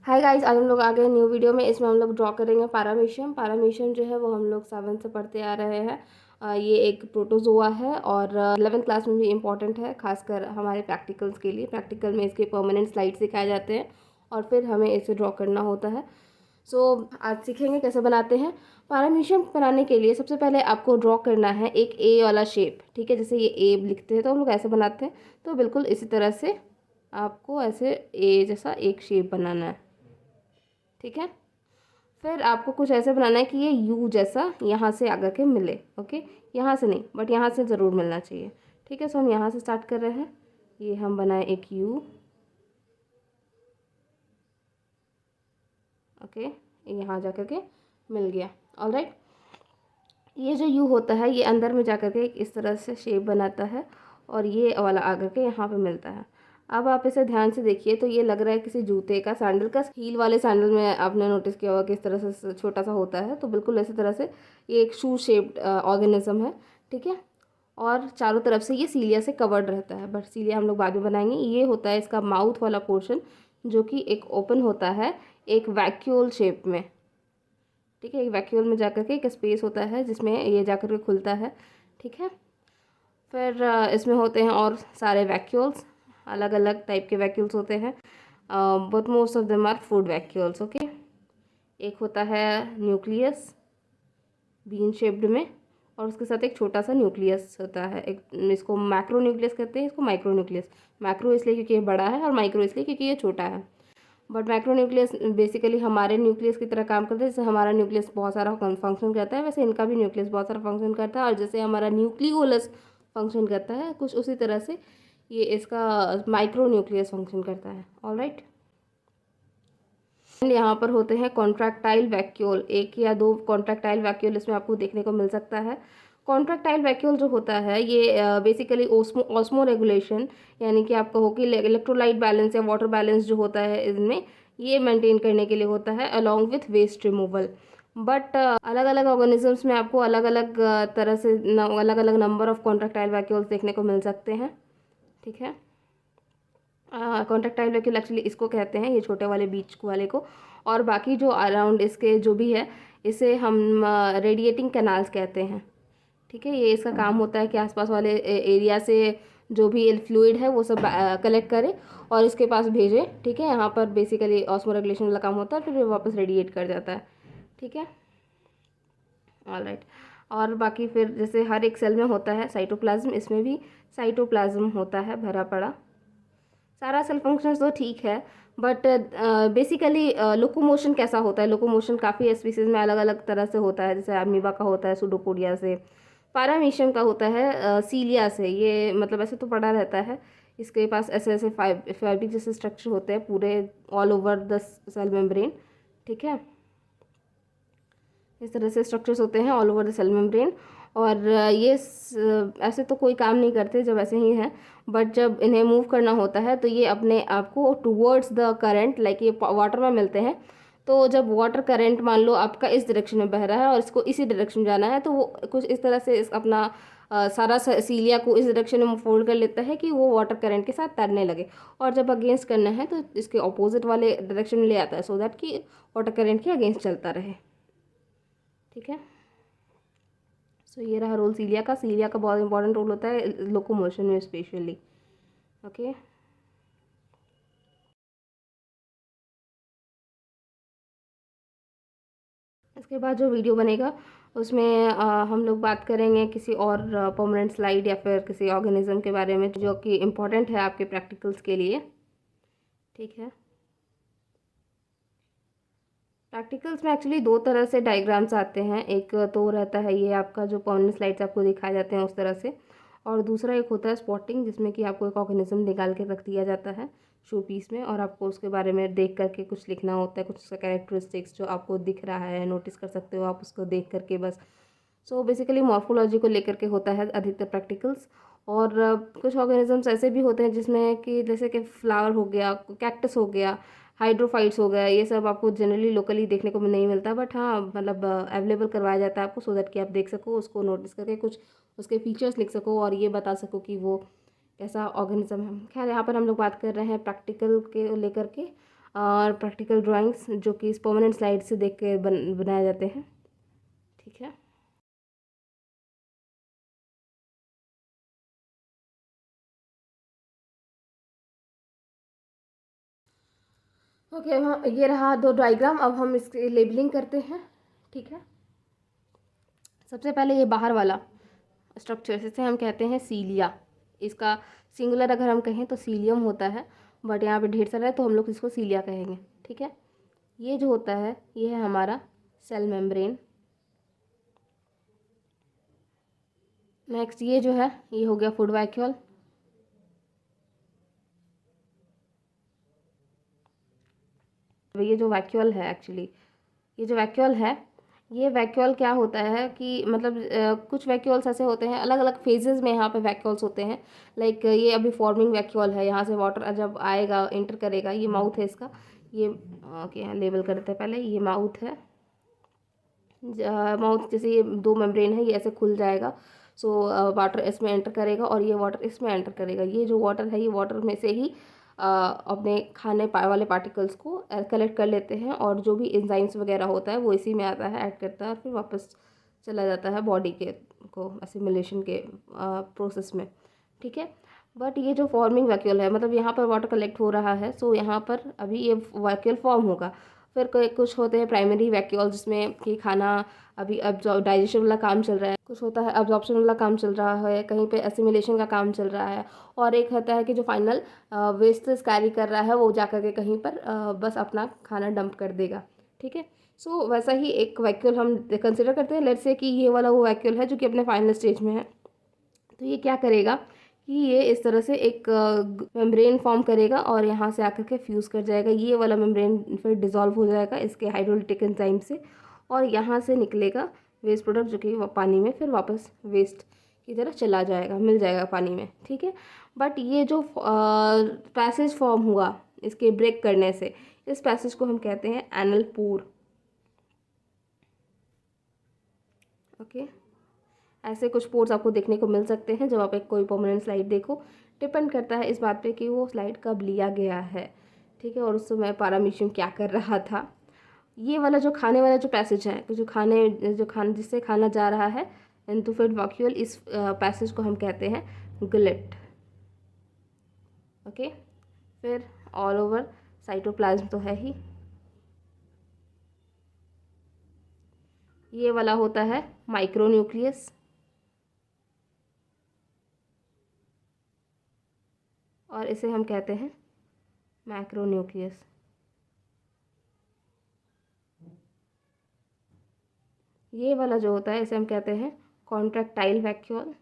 Hi guys, आज हम लोग आ गए न्यू वीडियो में। इसमें हम लोग ड्रॉ करेंगे पारामीशियम। पारामीशियम जो है वो हम लोग 7 से पढ़ते आ रहे हैं। ये एक प्रोटोजोआ है और 11th क्लास में भी इम्पॉर्टेंट है, खासकर हमारे प्रैक्टिकल्स के लिए। प्रैक्टिकल में इसके परमानेंट स्लाइड्स दिखाए जाते हैं और फिर हमें इसे ड्रॉ करना होता है। आज सीखेंगे कैसे बनाते हैं। पारामीशियम बनाने के लिए सबसे पहले आपको ड्रॉ करना है एक ए वाला शेप। ठीक है, जैसे ये ए लिखते हैं तो हम लोग ऐसे बनाते हैं, तो बिल्कुल इसी तरह से आपको ऐसे ए जैसा एक शेप बनाना है। ठीक है, फिर आपको कुछ ऐसे बनाना है कि ये यू जैसा यहाँ से आकर के मिले। ओके, यहाँ से नहीं बट यहाँ से ज़रूर मिलना चाहिए। ठीक है, सो हम यहाँ से स्टार्ट कर रहे हैं। ये हम बनाए एक यू। ओके, यहाँ जा कर के मिल गया। ऑलराइट, ये जो यू होता है ये अंदर में जा कर के इस तरह से शेप बनाता है और ये वाला आकर के यहाँ पे मिलता है। अब आप इसे ध्यान से देखिए तो ये लग रहा है किसी जूते का, सैंडल का। हील वाले सैंडल में आपने नोटिस किया होगा किस तरह से छोटा सा होता है, तो बिल्कुल इसी तरह से ये एक शू शेप्ड ऑर्गेनिज्म है। ठीक है, और चारों तरफ से ये सीलिया से कवर्ड रहता है, बट सीलिया हम लोग बाद में बनाएंगे। ये होता है इसका माउथ वाला पोर्शन, जो कि एक ओपन होता है एक वैक्यूल शेप में। ठीक है, एक वैक्यूल में जाकर के एक स्पेस होता है जिसमें ये जाकर के खुलता है। ठीक है, फिर इसमें होते हैं और सारे वैक्यूल्स, अलग अलग टाइप के वैक्यूल्स होते हैं, but most of them are food vacuoles. Okay, एक होता है न्यूक्लियस बीन शेप्ड में, और उसके साथ एक छोटा सा न्यूक्लियस होता है। एक इसको मैक्रो न्यूक्लियस कहते हैं, इसको माइक्रो न्यूक्लियस। मैक्रो इसलिए क्योंकि ये बड़ा है और माइक्रो इसलिए क्योंकि ये छोटा है। बट मैक्रो न्यूक्लियस बेसिकली हमारे न्यूक्लियस की तरह काम करता है। जैसे हमारा न्यूक्लियस बहुत सारा फंक्शन करता है, वैसे इनका भी न्यूक्लियस बहुत सारा फंक्शन करता है। और जैसे हमारा न्यूक्लियोलस फंक्शन करता है, कुछ उसी तरह से ये इसका माइक्रो न्यूक्लियस फंक्शन करता है। ऑलराइट, एंड यहाँ पर होते हैं कॉन्ट्रैक्टाइल वैक्यूल। एक या दो कॉन्ट्रैक्टाइल वैक्यूल इसमें आपको देखने को मिल सकता है। कॉन्ट्रैक्टाइल वैक्यूल जो होता है ये बेसिकली ऑस्मो रेगुलेशन, यानी कि आप कहो कि इलेक्ट्रोलाइट बैलेंस या वाटर बैलेंस जो होता है इनमें, ये मेंटेन करने के लिए होता है along with waste removal. But अलग अलग ऑर्गेनिजम्स में आपको अलग अलग तरह से अलग अलग नंबर ऑफ कॉन्ट्रैक्टाइल वैक्यूल्स देखने को मिल सकते हैं। ठीक है, कॉन्ट्रैक्टाइल वैक्यूल एक्चुअली इसको कहते हैं, ये छोटे वाले बीच वाले को। और बाकी जो अराउंड इसके जो भी है, इसे हम रेडिएटिंग कैनाल्स कहते हैं। ठीक है, ये इसका काम होता है कि आसपास वाले एरिया से जो भी फ्लूइड है वो सब कलेक्ट करे और इसके पास भेजे। ठीक है, यहाँ पर बेसिकली ऑस्मो रेगुलेशन वाला काम होता है, फिर वो वापस रेडिएट कर जाता है। ठीक है, ऑलराइट। और बाकी फिर जैसे हर एक सेल में होता है साइटोप्लाज्म, इसमें भी साइटोप्लाज्म होता है भरा पड़ा। सारा सेल फंक्शन तो ठीक है, बट बेसिकली लोकोमोशन कैसा होता है, लोकोमोशन काफ़ी स्पीसीज में अलग अलग तरह से होता है। जैसे अमीबा का होता है सुडोपोडिया से, पारामीशियम का होता है सीलिया से। ये मतलब ऐसे तो पड़ा रहता है, इसके पास ऐसे ऐसे फाइब्रिक जैसे स्ट्रक्चर होते हैं पूरे all over the cell membrane. ठीक है, इस तरह से स्ट्रक्चर्स होते हैं all over the cell membrane. और ये ऐसे तो कोई काम नहीं करते जब ऐसे ही हैं, बट जब इन्हें मूव करना होता है तो ये अपने आप को टूवर्ड्स द करंट, लाइक ये वाटर में मिलते हैं, तो जब वाटर करंट मान लो आपका इस डायरेक्शन में बह रहा है और इसको इसी डायरेक्शन जाना है, तो वो कुछ इस तरह से अपना सारा सीलिया को इस डायरेक्शन में फोल्ड कर लेता है कि वो वाटर करंट के साथ तैरने लगे। और जब अगेंस्ट करना है तो इसके ऑपोजिट वाले डायरेक्शन में ले आता है, सो दैट कि वाटर करंट के अगेंस्ट चलता रहे। ठीक है, सो ये रहा रोल सीलिया का। सीलिया का बहुत इंपॉर्टेंट रोल होता है लोकोमोशन में स्पेशली। ओके, इसके बाद जो वीडियो बनेगा उसमें हम लोग बात करेंगे किसी और परमानेंट स्लाइड या फिर किसी ऑर्गेनिज्म के बारे में जो कि इम्पोर्टेंट है आपके प्रैक्टिकल्स के लिए। ठीक है, प्रैक्टिकल्स में एक्चुअली दो तरह से डायग्राम्स आते हैं। एक तो रहता है ये आपका जो परमानेंट स्लाइड्स आपको दिखाए जाते हैं उस तरह से, और दूसरा एक होता है स्पॉटिंग, जिसमें कि आपको एक ऑर्गेनिज्म निकाल के रख दिया जाता है शो पीस में, और आपको उसके बारे में देख करके कुछ लिखना होता है, कुछ उसका कैरेक्टरिस्टिक्स जो आपको दिख रहा है नोटिस कर सकते हो आप उसको देख करके बस। सो बेसिकली मॉर्फोलॉजी को लेकर के होता है अधिकतर प्रैक्टिकल्स। और कुछ ऑर्गेनिजम्स ऐसे भी होते हैं जिसमें कि जैसे कि फ्लावर हो गया, कैक्टस हो गया, हाइड्रोफाइट्स हो गया, ये सब आपको जनरली लोकली देखने को नहीं मिलता, बट हाँ मतलब अवेलेबल करवाया जाता है आपको, सो दैट कि आप देख सको उसको, नोटिस करके कुछ उसके फीचर्स लिख सको और ये बता सको कि वो कैसा ऑर्गेनिज्म है। खैर यहाँ पर हम लोग बात कर रहे हैं प्रैक्टिकल के लेकर के। और प्रैक्टिकल ड्राइंग्स जो कि इस परमानेंट स्लाइड से देख के बनाए जाते हैं। ठीक है, ओके। अब ये रहा 2 डायग्राम। अब हम इसकी लेबलिंग करते हैं। ठीक है, सबसे पहले ये बाहर वाला स्ट्रक्चर, जिसे हम कहते हैं सीलिया। इसका सिंगुलर अगर हम कहें तो सीलियम होता है, बट यहाँ पे ढेर सारा है तो हम लोग इसको सीलिया कहेंगे। ठीक है, ये जो होता है ये है हमारा सेल मेम्ब्रेन। नेक्स्ट ये जो है ये हो गया फूड वैक्यूल। ये जो वैक्यूल है एक्चुअली, ये जो वैक्यूल है, ये वैक्यूल क्या होता है कि मतलब कुछ वैक्यूल्स ऐसे होते हैं, अलग अलग फेजेस में यहाँ पे वैक्यूल्स होते हैं। लाइक ये अभी फॉर्मिंग वैक्यूल है, यहाँ से वाटर जब आएगा इंटर करेगा, ये माउथ है इसका। ये ओके, यहाँ लेबल करते हैं पहले। ये माउथ है, माउथ जैसे ये 2 मेम्ब्रेन है, ये ऐसे खुल जाएगा। सो वाटर इसमें एंटर करेगा और ये वाटर इसमें एंटर करेगा। ये जो वाटर है ये वाटर में से ही अपने खाने वाले पार्टिकल्स को कलेक्ट कर लेते हैं, और जो भी एंजाइम्स वगैरह होता है वो इसी में आता है, ऐड करता है, और फिर वापस चला जाता है बॉडी के को असिमिलेशन के प्रोसेस में। ठीक है, बट ये जो फॉर्मिंग वैक्यूल है, मतलब यहाँ पर वाटर कलेक्ट हो रहा है, सो यहाँ पर अभी ये वैक्यूल फॉर्म होगा। फिर कोई कुछ होते हैं प्राइमरी वैक्यूल, जिसमें कि खाना अभी डाइजेशन वाला काम चल रहा है, कुछ होता है अब्जॉर्प्शन वाला काम चल रहा है, कहीं पे एसिमिलेशन का काम चल रहा है, और एक होता है कि जो फाइनल वेस्टेज कैरी कर रहा है वो जाकर के कहीं पर बस अपना खाना डंप कर देगा। ठीक है, सो वैसा ही एक वैक्यूल हम कंसिडर करते हैं। लेट्स से कि ये वाला वो वैक्यूल है जो कि अपने फाइनल स्टेज में है। तो ये क्या करेगा कि ये इस तरह से एक मेम्ब्रेन फॉर्म करेगा और यहाँ से आकर के फ्यूज़ कर जाएगा। ये वाला मेम्ब्रेन फिर डिज़ोल्व हो जाएगा इसके हाइड्रोलिटिक एंजाइम से, और यहाँ से निकलेगा वेस्ट प्रोडक्ट जो कि पानी में फिर वापस वेस्ट की तरह चला जाएगा, मिल जाएगा पानी में। ठीक है, बट ये जो पैसेज फॉर्म हुआ इसके ब्रेक करने से, इस पैसेज को हम कहते हैं एनल पोर। ओके, ऐसे कुछ पोर्स आपको देखने को मिल सकते हैं जब आप एक कोई परमानेंट स्लाइड देखो। डिपेंड करता है इस बात पे कि वो स्लाइड कब लिया गया है। ठीक है, और उस समय पारामीशियम क्या कर रहा था। ये वाला जो खाने वाला जो पैसेज है, जो खाने जिससे खाना जा रहा है एंथोफेड वैक्यूल, इस पैसेज को हम कहते हैं गुलेट। ओके, फिर ऑल ओवर साइटोप्लाज्म तो है ही। ये वाला होता है माइक्रोन्यूक्लियस, और इसे हम कहते हैं मैक्रोन्यूक्लियस। ये वाला जो होता है इसे हम कहते हैं कॉन्ट्रैक्टाइल वैक्यूल।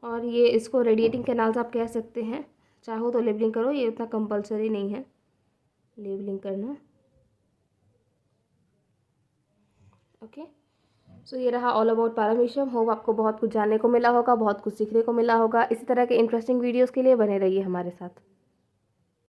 और ये इसको रेडिएटिंग कैनाल्स आप कह सकते हैं, चाहो तो लेबलिंग करो, ये उतना कंपलसरी नहीं है लेबलिंग करना। ओके, सो ये रहा ऑल अबाउट पैरामीशियम। होप आपको बहुत कुछ जानने को मिला होगा, बहुत कुछ सीखने को मिला होगा। इसी तरह के इंटरेस्टिंग वीडियोस के लिए बने रहिए हमारे साथ।